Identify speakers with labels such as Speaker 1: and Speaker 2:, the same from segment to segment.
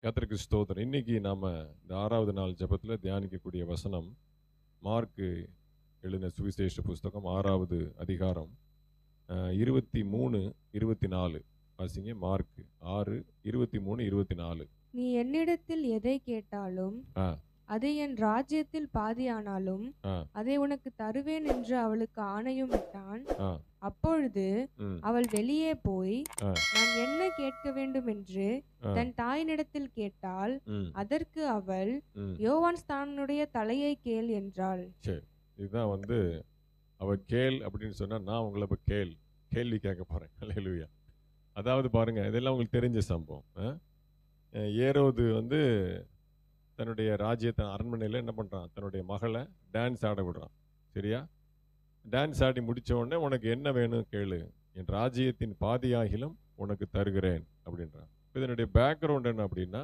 Speaker 1: கர்த்தருக்கு ஸ்தோத்திரம். இன்னைக்கு நாம இந்த 6வது நாள் ஜெபத்துல தியானிக்கக்கூடிய வசனம் மார்க் எழுதின சுவிசேஷ புஸ்தகம் 6வது அதிகாரம் 23, 24 வாசிங்க. மார்க் 6, 23, 24.
Speaker 2: நீ என்னிடத்தில் எதை கேட்டாலும்
Speaker 1: ஆ
Speaker 2: அது என் ராஜ்யத்தில் பாதியானாலும்
Speaker 1: ஆ
Speaker 2: அதை உனக்கு தருவேன் என்று அவளுக்கு ஆணையும் இட்டான்.
Speaker 1: ஆ
Speaker 2: அப்பொழுது
Speaker 1: ம்
Speaker 2: அவள் வெளியே போய்
Speaker 1: ஆ
Speaker 2: நான் என்ன கேட்க வேண்டும் என்று
Speaker 1: ஆ
Speaker 2: தன் தாயினிடத்தில் கேட்டாள்.
Speaker 1: ம்
Speaker 2: அதற்கு அவள்,
Speaker 1: ம்
Speaker 2: யோவான் ஸ்நானனுடைய தலையை கேள் என்றாள்.
Speaker 1: சரி, இதுதான் அவ கேள் அப்படின்னு சொன்னா, நான் உங்களை இப்போ கேள்வி கேட்க போறேன். அல்லேலூயா. அதாவது பாருங்க, இதெல்லாம் உங்களுக்கு தெரிஞ்ச சம்பவம். ஏரோது தன்னுடைய ராஜ்யத்தை அரண்மனையில் என்ன பண்ணுறான், தன்னுடைய மகளை டான்ஸ் ஆட விடுறான். சரியா? டான்ஸ் ஆடி முடித்த உடனே உனக்கு என்ன வேணும் கேளு, என் ராஜ்யத்தின் பாதியாகிலும் உனக்கு தருகிறேன் அப்படின்றான். இதனுடைய பேக்ரவுண்ட் என்ன அப்படின்னா,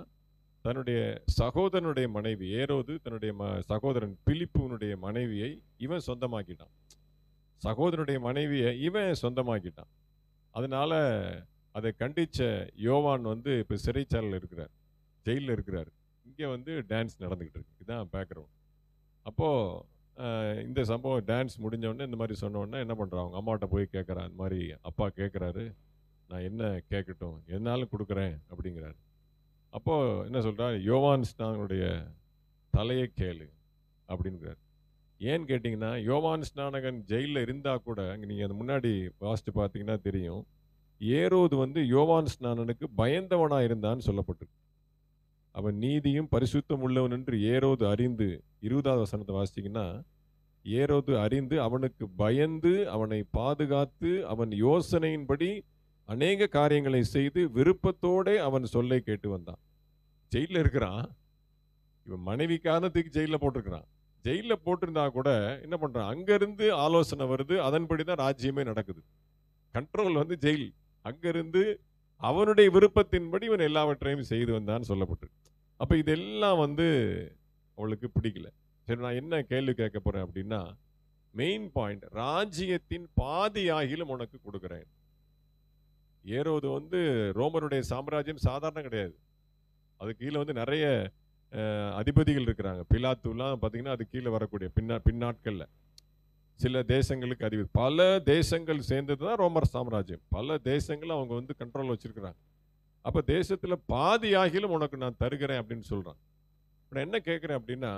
Speaker 1: தன்னுடைய சகோதரனுடைய மனைவி ஏரோது தன்னுடைய சகோதரன் பிலிப்புனுடைய மனைவியை இவன் சொந்தமாக்கிட்டான். சகோதரனுடைய மனைவியை இவன் சொந்தமாக்கிட்டான். அதனால அதை கண்டிச்ச யோவான் இப்போ சிறைச்சாலையில் இருக்கிறார், ஜெயிலில் இருக்கிறார். இங்கே டான்ஸ் நடந்துக்கிட்டு இருக்கு. இதுதான் பேக்ரவுண்ட். அப்போது இந்த சம்பவம் டான்ஸ் முடிஞ்சவொடனே இந்த மாதிரி சொன்னோடனே என்ன பண்ணுறான், அவங்க அம்மாட்ட போய் கேட்குறான். இந்த மாதிரி அப்பா கேட்குறாரு, நான் என்ன கேட்கட்டும், என்னாலும் கொடுக்குறேன் அப்படிங்கிறாரு. அப்போது என்ன சொல்கிறார், யோவான் ஸ்நானனுடைய தலையை கேளு அப்படிங்கிறார். ஏன்னு கேட்டிங்கன்னா, யோவான் ஸ்நானகன் ஜெயிலில் இருந்தால் கூட நீங்கள் அது முன்னாடி வாசித்து பார்த்தீங்கன்னா தெரியும், ஏரோது யோவான் ஸ்நானனுக்கு பயந்தவனாக இருந்தான்னு சொல்லப்பட்டிருக்கு. அவன் நீதியும் பரிசுத்தம் உள்ளவன் என்று ஏரோது அறிந்து, 20வது வசனத்தை வாசித்தீங்கன்னா, ஏரோது அறிந்து அவனுக்கு பயந்து அவனை பாதுகாத்து அவன் யோசனையின்படி அநேக காரியங்களை செய்து விருப்பத்தோடு அவன் சொல்லை கேட்டு வந்தான். ஜெயிலில் இருக்கிறான், இவன் மனைவிக்கான தூக்கி ஜெயிலில் போட்டிருக்கிறான். ஜெயிலில் போட்டிருந்தா கூட என்ன பண்ணுறான், அங்கேருந்து ஆலோசனை வருது, அதன்படி தான் ராஜ்யமே நடக்குது. Control jail. அங்கிருந்து அவனுடைய விருப்பத்தின்படி இவன் எல்லாவற்றையும் செய்து வந்தான்னு சொல்லப்பட்டிருக்கு. அப்போ இதெல்லாம் அவளுக்கு பிடிக்கல. சரி, நான் என்ன கேள்வி கேட்க போறேன் அப்படின்னா, மெயின் பாயிண்ட், ராஜ்யத்தின் பாதியாகிலும் உனக்கு கொடுக்குறேன். ஏரோது ரோமருடைய சாம்ராஜ்யம் சாதாரண கிடையாது. அது கீழே நிறைய அதிபதிகள் இருக்கிறாங்க. பிலாத்துலாம் பார்த்தீங்கன்னா அது கீழே வரக்கூடிய பின்னாட்களில் சில தேசங்களுக்கு அதிபதி. பல தேசங்கள் சேர்ந்தது தான் ரோமர் சாம்ராஜ்யம். பல தேசங்கள் அவங்க கண்ட்ரோல் வச்சிருக்கிறாங்க. அப்போ தேசத்தில் பாதியாகிலும் உனக்கு நான் தருகிறேன் அப்படின்னு சொல்கிறான். நான் என்ன கேட்குறேன் அப்படின்னா,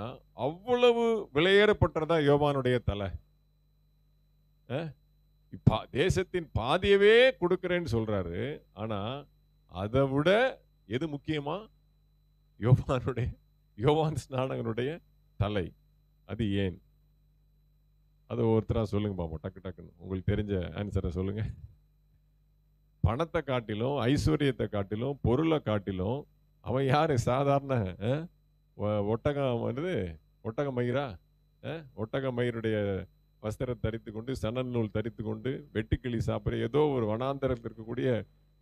Speaker 1: அவ்வளவு விலையேறப்பட்டதா யோவானுடைய தலை? தேசத்தின் பாதியவே கொடுக்கிறேன்னு சொல்றாரு. ஆனா அதை விட எது முக்கியமா, யோவான் ஸ்நானகனுடைய தலை. அது ஏன்? அதை ஒருத்தரா சொல்லுங்க பாப்போம், டக்கு டக்குன்னு உங்களுக்கு தெரிஞ்ச ஆன்சரை சொல்லுங்க. பணத்தை காட்டிலும், ஐஸ்வர்யத்தை காட்டிலும், பொருளை காட்டிலும் அவன் யாரு? சாதாரண ஒட்டகம் ஒட்டக மயிரா? ஒட்டக மயிருடைய வஸ்திரம் தரித்து கொண்டு, சணல் நூல் தரித்து கொண்டு, வெட்டுக்கிளி சாப்பிட்ற ஏதோ ஒரு வனாந்தரத்தில் இருக்கக்கூடிய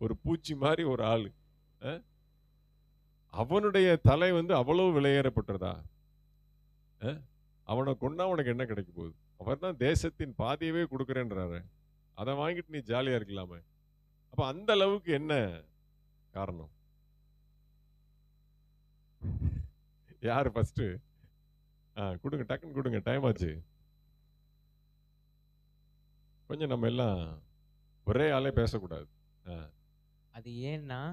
Speaker 1: ஒரு பூச்சி மாதிரி ஒரு ஆள். அவனுடைய தலை அவ்வளவு விலையேறப்பட்டதா? அவனை கொண்டா உனக்கு என்ன கிடைக்க போகுது? அவர் தான் தேசத்தின் பாதியவே கொடுக்குறேன்றாரு. அதை வாங்கிட்டு நீ ஜாலியா இருக்கலாமே. அப்ப அந்த அளவுக்கு என்ன காரணம்? யாரு ஃபர்ஸ்ட்? கொடுங்க, டக்குன்னு கொடுங்க, டைம் ஆச்சு. கொஞ்சம் நம்ம எல்லாம் ஒரே ஆளே பேசக்கூடாது.
Speaker 3: அது ஏன்னா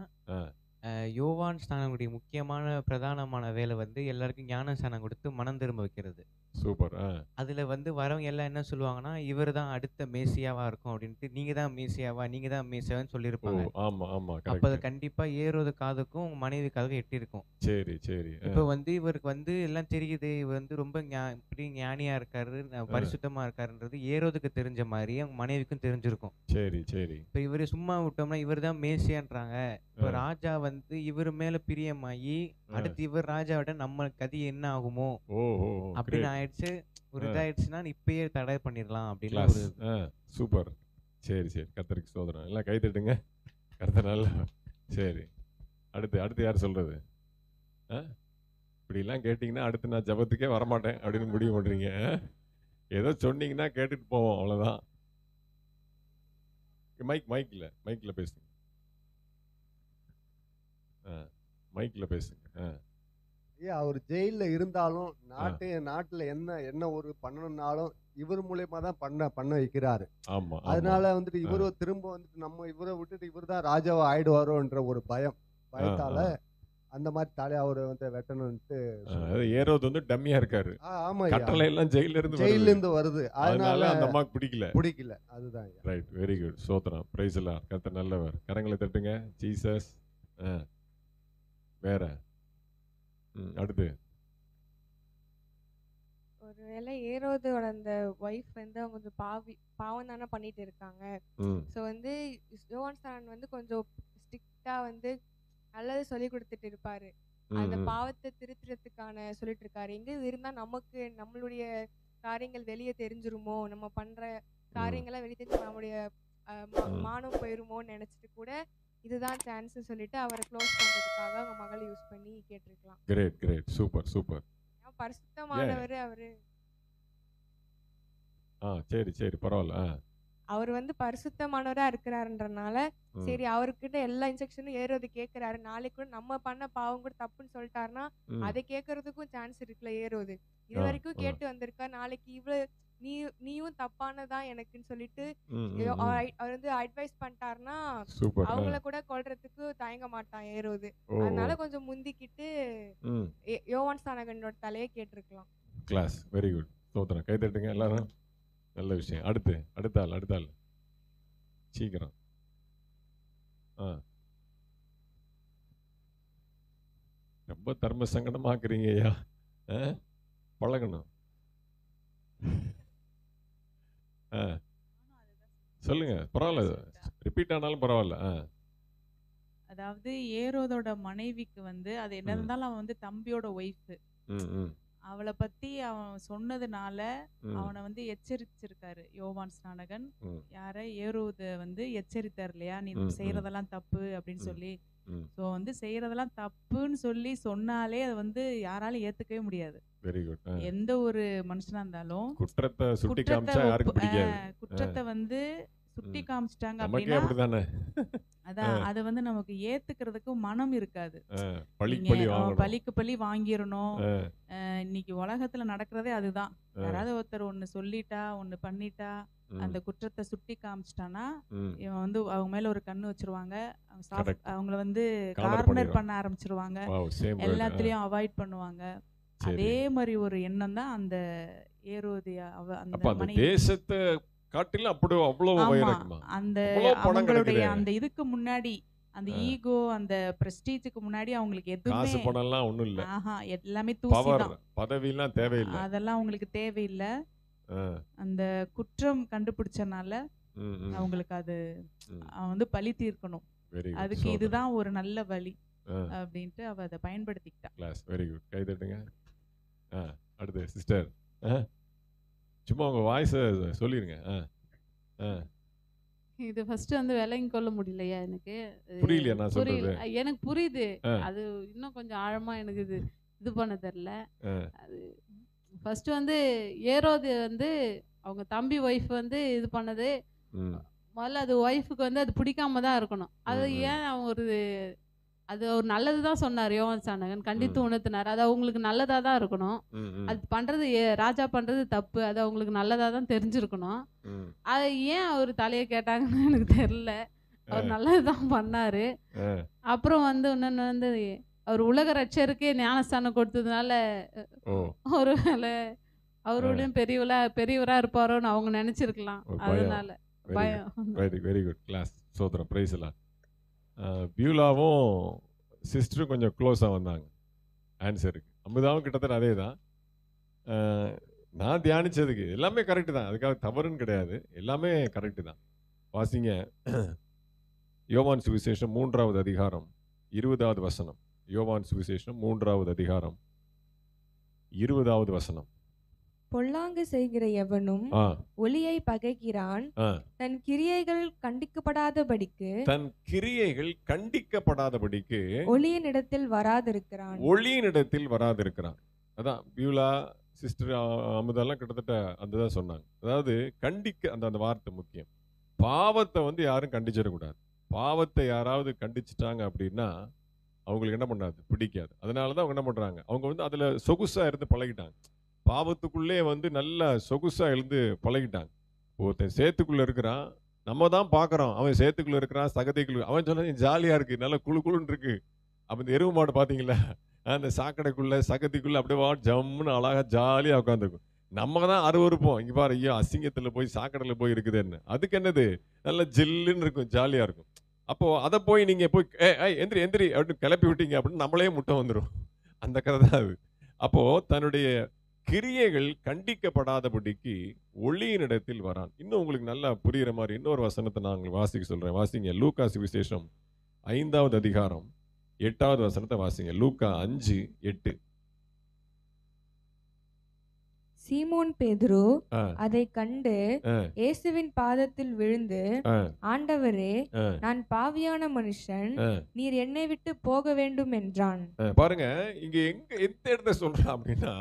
Speaker 3: யோவான் ஸ்நானனுடைய முக்கியமான பிரதானமான வேலை எல்லாருக்கும் ஞான ஸ்நானம் கொடுத்து மனம் திரும்ப வைக்கிறது.
Speaker 1: சூப்பர்.
Speaker 3: அதுல வரவங்க எல்லாம் என்ன சொல்லுவாங்கன்னா, இவர் தான் அடுத்த மேசியாவா இருக்கும் அப்படின்ட்டு. நீங்க தான் மேசியாவான்னு சொல்லியிருப்பாங்க.
Speaker 1: ஆமா ஆமா,
Speaker 3: அப்ப அது கண்டிப்பா ஏரோது காதுக்கும் மனைவி காதுக்கும் எட்டி இருக்கும்.
Speaker 1: சரி சரி.
Speaker 3: இப்ப இவருக்கு எல்லாம் தெரியுது, இவர் ரொம்ப இப்படி ஞானியா இருக்காரு, பரிசுத்தமா இருக்காருன்றது ஏரோதுக்கு தெரிஞ்ச மாதிரி அவங்க மனைவிக்கும் தெரிஞ்சிருக்கும்.
Speaker 1: சரி சரி.
Speaker 3: இப்ப இவரு சும்மா விட்டோம்னா இவர் தான் மேசியான்றாங்க. இப்ப ராஜா இவர் மேல பிரியமாயி அடுத்து இவர் ராஜாவிட நம்ம கதி என்ன ஆகுமோ அப்படின்னு ஆயிடுச்சு. ஒரு இதாயிடுச்சுன்னா இப்பயே தடை பண்ணிடலாம் அப்படின்னு.
Speaker 1: சூப்பர். சரி சரி, கர்த்தருக்கு ஸ்தோத்திரம். எல்லாம் கை தட்டுங்க, கர்த்தர் நல்லா. சரி, அடுத்து யார் சொல்றது? இப்படி எல்லாம் கேட்டீங்கன்னா அடுத்து நான் ஜபத்துக்கே வரமாட்டேன் அப்படின்னு முடிவு பண்றீங்க. ஏதோ சொன்னீங்கன்னா கேட்டுட்டு போவோம், அவ்வளவுதான். மைக்ல பேசுங்க. மைக்கில் பேசுங்க.
Speaker 4: அவர் ஜெயில்ல இருந்தாலும் நாட்டுல என்ன ஒரு பண்ணணும்னாலும் இவர் மூலியமா தான் பண்ண வைக்கிறாரு.
Speaker 1: ஆமா.
Speaker 4: அதனால வந்துட்டு இவரு திரும்ப வந்துட்டு நம்ம இவரை விட்டுட்டு இவர் தான் ராஜாவா ஆயிடுவாரோன்ற ஒரு பயத்தால அந்த மாதிரி தலையை அவரை வந்து வெட்டணும்ட்டு.
Speaker 1: ஏரோது வந்து டம்மியா இருக்காரு.
Speaker 4: ஆமா,
Speaker 1: கட்டளை எல்லாம் ஜெயில
Speaker 4: இருந்து வருது. அதனால
Speaker 1: அந்த அம்மாக்கு பிடிக்கல.
Speaker 4: அதுதான்.
Speaker 1: Right, very good. சோத்ரம், பிரைஸ் எல்லாம். கர்த்தர் நல்லவர். கரங்களை தட்டுங்க. ஜீசஸ். வேற அடுத்து
Speaker 2: ஒருவேளை ஏரோதோட அந்த ஒய்ஃப் வந்து அவங்க கொஞ்சம் பாவம் தானே பண்ணிட்டு இருக்காங்க. ஸோ வந்து யோவான் ஸ்நானன் வந்து கொஞ்சம் ஸ்ட்ரிக்டா வந்து நல்லது சொல்லி கொடுத்துட்டு இருப்பாரு. அந்த பாவத்தை திருத்துறதுக்கான சொல்லிட்டு இருக்காரு. எங்க இது இருந்தா நமக்கு நம்மளுடைய காரியங்கள் வெளியே தெரிஞ்சிருமோ, நம்ம பண்ற காரியங்களை வெளியே தெரிஞ்சு நம்மளுடைய மானம் போயிருமோன்னு நினைச்சிட்டு கூட இதுதான் சான்ஸ் சொல்லிட்டு அவரை க்ளோஸ் பண்றதுக்காக அவங்க மகளை யூஸ் பண்ணி கேட்டிருக்கலாம்.
Speaker 1: Great, super.
Speaker 2: பரிசுத்தமானவர் அவரு.
Speaker 1: சரி, பரவாயில்ல.
Speaker 2: அவர் வந்து பரிசுத்தமானவரா இருக்கிறாருன்றனால சரி அவர்கிட்ட எல்லா இன்ஸ்ட்ரக்ஷனும் ஏறுவது கேட்கிறாரு. நாளைக்கு கூட நம்ம பண்ண பாவம் கூட தப்புன்னு சொல்லிட்டாருன்னா அதை கேட்கறதுக்கும் சான்ஸ் இருக்குல்ல ஏறுவது. இது வரைக்கும் கேட்டு வந்திருக்கா, நாளைக்கு இவ்வளவு நீயும் தப்பானதான் எனக்குன்னு சொல்லிட்டு அவர் வந்து அட்வைஸ் பண்ணிட்டாருன்னா அவங்கள கூட கொல்றதுக்கு தயங்க மாட்டான் ஏறுவது. அதனால கொஞ்சம் முந்திக்கிட்டு யோவான் ஸ்நானகனோட தலையை கேட்டிருக்கலாம்.
Speaker 1: Class, very good. சோதனை கை தட்டுங்க எல்லாரும். நல்ல விஷயம். அடுத்த ஆள் சீக்கிரம். ரொம்ப தர்ம சங்கடமாக்குறீங்க ஐயா. பழகணும். சொல்லுங்க, பரவாயில்ல, ரிப்பீட் ஆனாலும் பரவாயில்ல.
Speaker 5: அதாவது ஏரோதோட மனைவிக்கு வந்து அது என்ன இருந்தாலும் அவன் வந்து தம்பியோட ஒய்ஃப். அவளை பத்தி அவன் சொன்னதுனால அவனை வந்து எச்சரிச்சிருக்காரு யோவான் ஸ்நானகன். யார ஏரோத வந்து எச்சரித்தார் இல்லையா, நீ செய்யறதெல்லாம் தப்பு அப்படின்னு சொல்லி. ஸோ வந்து செய்யறதெல்லாம் தப்புன்னு சொல்லி சொன்னாலே அது வந்து யாராலும் ஏத்துக்கவே முடியாது. எந்த ஒரு மனுஷனா இருந்தாலும் குற்றத்தை வந்து சுட்டி காமிச்சிட்டாங்க அப்படின்னா அதான் அதை வந்து நமக்கு ஏத்துக்கிறதுக்கு மனம் இருக்காது. பழிக்கு பழி வாங்கிடணும். இன்னைக்கு உலகத்துல நடக்கிறதே அதுதான். யாராவது ஒருத்தர் ஒண்ணு சொல்லிட்டா ஒண்ணு பண்ணிட்டா அந்த குற்றத்தை சுட்டி காமிச்சிட்டானா இவன் வந்து அவங்க மேல ஒரு கண்ணு வச்சிருவாங்க. அவங்கள வந்து கார்னர் பண்ண ஆரம்பிச்சிருவாங்க. எல்லாத்துலயும் அவாய்ட் பண்ணுவாங்க. அதே மாதிரி ஒரு எண்ணம் தான் அந்த ஏரோதியா அந்த
Speaker 1: தேசத்தை காட்டில
Speaker 5: அந்த அவங்களுடைய அந்த இதுக்கு முன்னாடி அந்த ஈகோ அந்த பிரஸ்டீஜுக்கு முன்னாடி அவங்களுக்கு எதுவுமே
Speaker 1: பணம்லாம் ஒண்ணும் இல்ல.
Speaker 5: எல்லாமே தூசிதான்.
Speaker 1: பதவியெல்லாம் தேவையில்லை.
Speaker 5: அதெல்லாம் அவங்களுக்கு தேவையில்லை. அந்த குற்றம் கண்டுபிடிச்சனால அவங்களுக்கு அது வந்து பழி தீர்க்கணும். அதுக்கு இதுதான் ஒரு நல்ல வழி அப்படின்ட்டு அவ அதை பயன்படுத்திக்கிட்டா.
Speaker 1: Class, very good. கை தட்டுங்க. அடுத்து சிஸ்டர், சும்மா உங்க வாய்ஸ் சொல்லிருங்க.
Speaker 6: இது ஃபர்ஸ்ட் வந்து விளங்கி கொள்ள முடியலையா எனக்கு.
Speaker 1: புரியலையா நான் சொல்றது?
Speaker 6: எனக்கு புரியுது. அது இன்னும் கொஞ்சம் ஆழமா எனக்கு இது பண்ண தெரியல. அது ஃபர்ஸ்ட் வந்து ஏரோது வந்து அவங்க தம்பி ஒய்ஃப் வந்து இது பண்ணது முதல்ல அது ஒய்ஃபுக்கு வந்து அது பிடிக்காம தான் இருக்கணும். அது ஏன் அவங்க அது ஒரு நல்லது தான் சொன்னார் யோவான் ஸ்நானகன், கண்டித்து உணர்த்தினார். அது அவங்களுக்கு நல்லதா தான் இருக்கணும். அது பண்றது ராஜா பண்றது தப்பு, அது அவங்களுக்கு நல்லதா தான் தெரிஞ்சிருக்கணும். அதை ஏன் அவர் தலையை கேட்டாங்கன்னு எனக்கு தெரியல. அவர் நல்லதுதான் பண்ணாரு. அப்புறம் வந்து இன்னொன்னு வந்து அவர் உலக ரட்சருக்கே ஞானஸ்தானம் கொடுத்ததுனால ஒரு வேலை அவரோடையும் பெரியவரா இருப்பாரோன்னு அவங்க நினைச்சிருக்கலாம். அதனால பயம்.
Speaker 1: Very good. கிளாஸ், சோத்ரம், பிரைஸ் எல்லாம். பியூலாவும் சிஸ்டரும் கொஞ்சம் க்ளோஸாக வந்தாங்க ஆன்சருக்கு. அமுதாவும் கிட்டத்தட்ட அதே தான். நான் தியானித்ததுக்கு எல்லாமே கரெக்டு தான். அதுக்காக தவறுன்னு கிடையாது, எல்லாமே கரெக்டு தான். வாசிங்க யோவான் சுவிசேஷம் 3வது அதிகாரம் 20வது வசனம். யோவான் சுவிசேஷம் 3வது அதிகாரம் 20வது வசனம்.
Speaker 2: பொல்லாங்கு செய்கிற எவனும் ஒளியை பகைக்கிறான், தன் கிரியைகள் கண்டிக்கப்படாதபடிக்கு ஒளியினிடத்தில் வராதிருக்கிறான். அதான் பியூலா சிஸ்டர் அமுதெல்லாம் கிட்டத்தட்ட அதுதான் சொன்னாங்க. அதாவது அந்த வார்த்தை முக்கியம். பாவத்தை வந்து யாரும் கண்டிச்சிடக்கூடாது. பாவத்தை யாராவது கண்டிச்சிட்டாங்க அப்படின்னா
Speaker 1: அவங்களுக்கு என்ன பண்ணாது, பிடிக்காது. அதனால தான் அவங்க என்ன பண்ணுறாங்க, அவங்க வந்து அதில் சொகுசாக இருந்து பழகிட்டாங்க. பாவத்துக்குள்ளே வந்து நல்லா சொகுசாக இருந்து பழகிட்டாங்க. ஒருத்தன் சேத்துக்குள்ளே இருக்கிறான், நம்ம தான் பார்க்குறோம் அவன் சேத்துக்குள்ளே இருக்கிறான், சகதிக்குள்ளே, அவன் சொன்னா ஜாலியாக இருக்குது, நல்லா குழு குழுன்னு இருக்குது. அப்போ இந்த எருவு மாடு பார்த்தீங்களா, அந்த சாக்கடைக்குள்ளே சகதிக்குள்ளே அப்படியே ஜம்முன்னு அழகாக ஜாலியாக உட்காந்துருக்கும். நம்ம தான் அருவருப்போம், இங்கே பாரு ஐயோ அசிங்கத்தில் போய் சாக்கடையில் போய் இருக்குதுன்னு. அதுக்கு என்னது, நல்ல ஜில்லுன்னு இருக்கும், ஜாலியாக இருக்கும். அப்போது அதை போய் நீங்கள் போய் எந்திரி எந்திரி அப்படின்னு கிளப்பி விட்டீங்க அப்படின்னு நம்மளே முட்டை வந்துடும். அந்த கதை தான் அது. அப்போது தன்னுடைய கிரியைகள் கண்டிக்கப்படாதபடிக்கு ஒளியினிடத்தில் வரான். இன்னும் உங்களுக்கு நல்லா புரிகிற மாதிரி இன்னொரு வசனத்தை நான் உங்களுக்கு வாசிக்க சொல்கிறேன். வாசிங்க, லூக்கா சுவிசேஷம் 5வது அதிகாரம் 8வது வசனத்தை வாசிங்க. லூக்கா 5:8.
Speaker 2: சீமோன் பேதுரு அதை கண்டு இயேசுவின் பாதத்தில் விழுந்து, ஆண்டவரே, நான் பாவியான மனுஷன், நீர் என்னை விட்டு போக வேண்டும் என்றான்.
Speaker 1: பாருங்க, இங்க எந்த இடத்த சொல்றான் அப்படின்னா,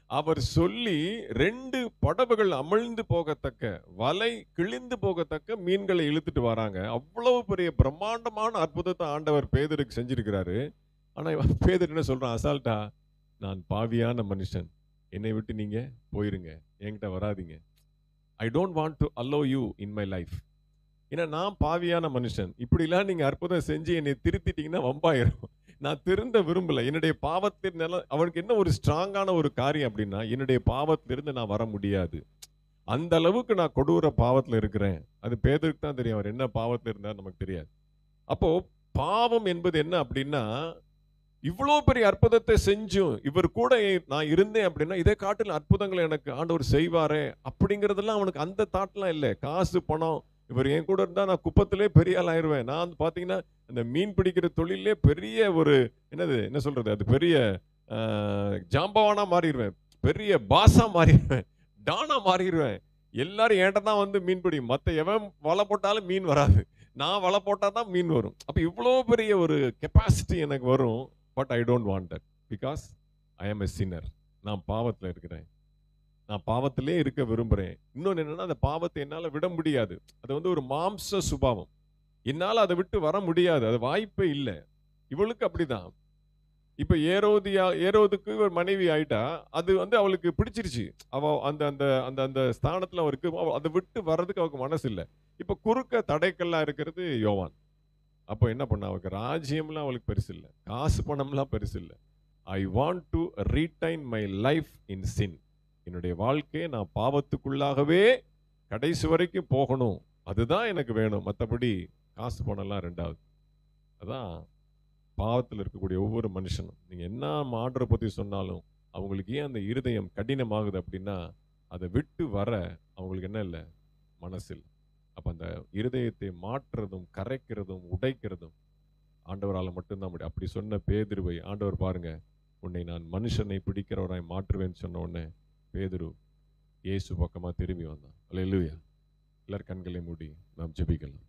Speaker 1: அவர் சொல்லி 2 படகுகள் அமிழ்ந்து போகத்தக்க, வலை கிழிந்து போகத்தக்க மீன்களை இழுத்துட்டு வராங்க. அவ்வளவு பெரிய பிரம்மாண்டமான அற்புதத்தை ஆண்டவர் பேதுருக்கு செஞ்சிருக்கிறாரு. ஆனா பேதுரு என்ன சொல்றான் அசால்ட்டா, நான் பாவியான மனுஷன், என்னை விட்டு நீங்க போயிருங்க, என்கிட்ட வராதிங்க. I don't want to allow you in my life. ஏன்னா நான் பாவியான மனுஷன், இப்படிலாம் நீங்க அற்புதம் செஞ்சு என்னை திருத்திட்டீங்கன்னா வம்பாயிரும். நான் திருந்த விரும்பல. என்னுடைய பாவத்தினால அவனுக்கு என்ன ஒரு ஸ்ட்ராங்கான ஒரு காரியம் அப்படின்னா, என்னுடைய பாவத்திலிருந்து நான் வர முடியாது, அந்த அளவுக்கு நான் கொடூர பாவத்தில் இருக்கிறேன். அது பேதுருக்கு தான் தெரியும், அவர் என்ன பாவத்தில் இருந்தார் நமக்கு தெரியாது. அப்போ பாவம் என்பது என்ன அப்படின்னா, இவ்வளோ பெரிய அற்புதத்தை செஞ்சும் இவர் கூட நான் இருந்தேன் அப்படின்னா இதை காட்டில் அற்புதங்களை எனக்கு ஆண்டவர் செய்வாரே அப்படிங்கிறதெல்லாம் அவனுக்கு அந்த தாட்லாம் இல்லை. காசு பணம், இவர் என் கூட இருந்தால் நான் குப்பத்திலே பெரிய ஆள் ஆயிடுவேன், நான் பார்த்தீங்கன்னா இந்த மீன் பிடிக்கிற தொழிலே பெரிய ஒரு என்ன சொல்றது, அது பெரிய ஜாம்பவானா மாறிடுவேன், பெரிய பாசா மாறிடுவேன், டானா மாறிடுவேன், எல்லாரும் என்கிட்ட தான் வந்து மீன் பிடிக்கும், மற்ற எவன் வலை போட்டாலும் மீன் வராது, நான் வலை போட்டால் தான் மீன் வரும். அப்போ இவ்வளோ பெரிய ஒரு கெப்பாசிட்டி எனக்கு வரும். But I don't want that because I ஆம் எ சின்னர். நான் பாவத்தில் இருக்கிறேன், நான் பாவத்திலே இருக்க விரும்புகிறேன். இன்னொன்று என்னன்னா, அந்த பாவத்தை என்னால் விட முடியாது. அது வந்து ஒரு மாம்ச சுபாவம், என்னால் அதை விட்டு வர முடியாது, அது வாய்ப்பே இல்லை. இவளுக்கு அப்படிதான். இப்போ ஏரோதுக்கு ஒரு மனைவி ஆயிட்டா, அது வந்து அவளுக்கு பிடிச்சிருச்சு, அவ அந்த அந்த அந்த அந்த ஸ்தானத்தில் அவருக்கு அதை விட்டு வர்றதுக்கு அவருக்கு மனசு இல்லை. இப்போ குறுக்க தடைக்கல்லாம் இருக்கிறது யோவான். அப்போ என்ன பண்ண, அவளுக்கு ராஜ்யம்லாம் அவளுக்கு பெருசு இல்லை, காசு பணம்லாம் பெருசு இல்லை. I want to retain my life in sin. என்னுடைய வாழ்க்கையை நான் பாவத்துக்குள்ளாகவே கடைசி வரைக்கும் போகணும், அதுதான் எனக்கு வேணும், மற்றபடி காசு பணம்லாம் ரெண்டாவது. அதான் பாவத்தில் இருக்கக்கூடிய ஒவ்வொரு மனுஷனும், நீங்கள் என்ன ஆர்டரை பற்றி சொன்னாலும் அவங்களுக்கு ஏன் அந்த இருதயம் கடினமாகுது அப்படின்னா, அதை விட்டு வர அவங்களுக்கு என்ன இல்லை, மனசு இல்லை. அப்போ அந்த இருதயத்தை மாற்றுறதும் கரைக்கிறதும் உடைக்கிறதும் ஆண்டவரால் மட்டும்தான் முடியும். அப்படி சொன்ன பேதுருவை ஆண்டவர் பாருங்க, உன்னை நான் மனுஷனை பிடிக்கிறவராய் மாற்றுவேன்னு சொன்ன உடனே பேதுரு இயேசு பக்கமாக திரும்பி வந்தான். அல்லேலூயா. எல்லாரும் கண்களை மூடி நாம் ஜெபிக்கலாம்.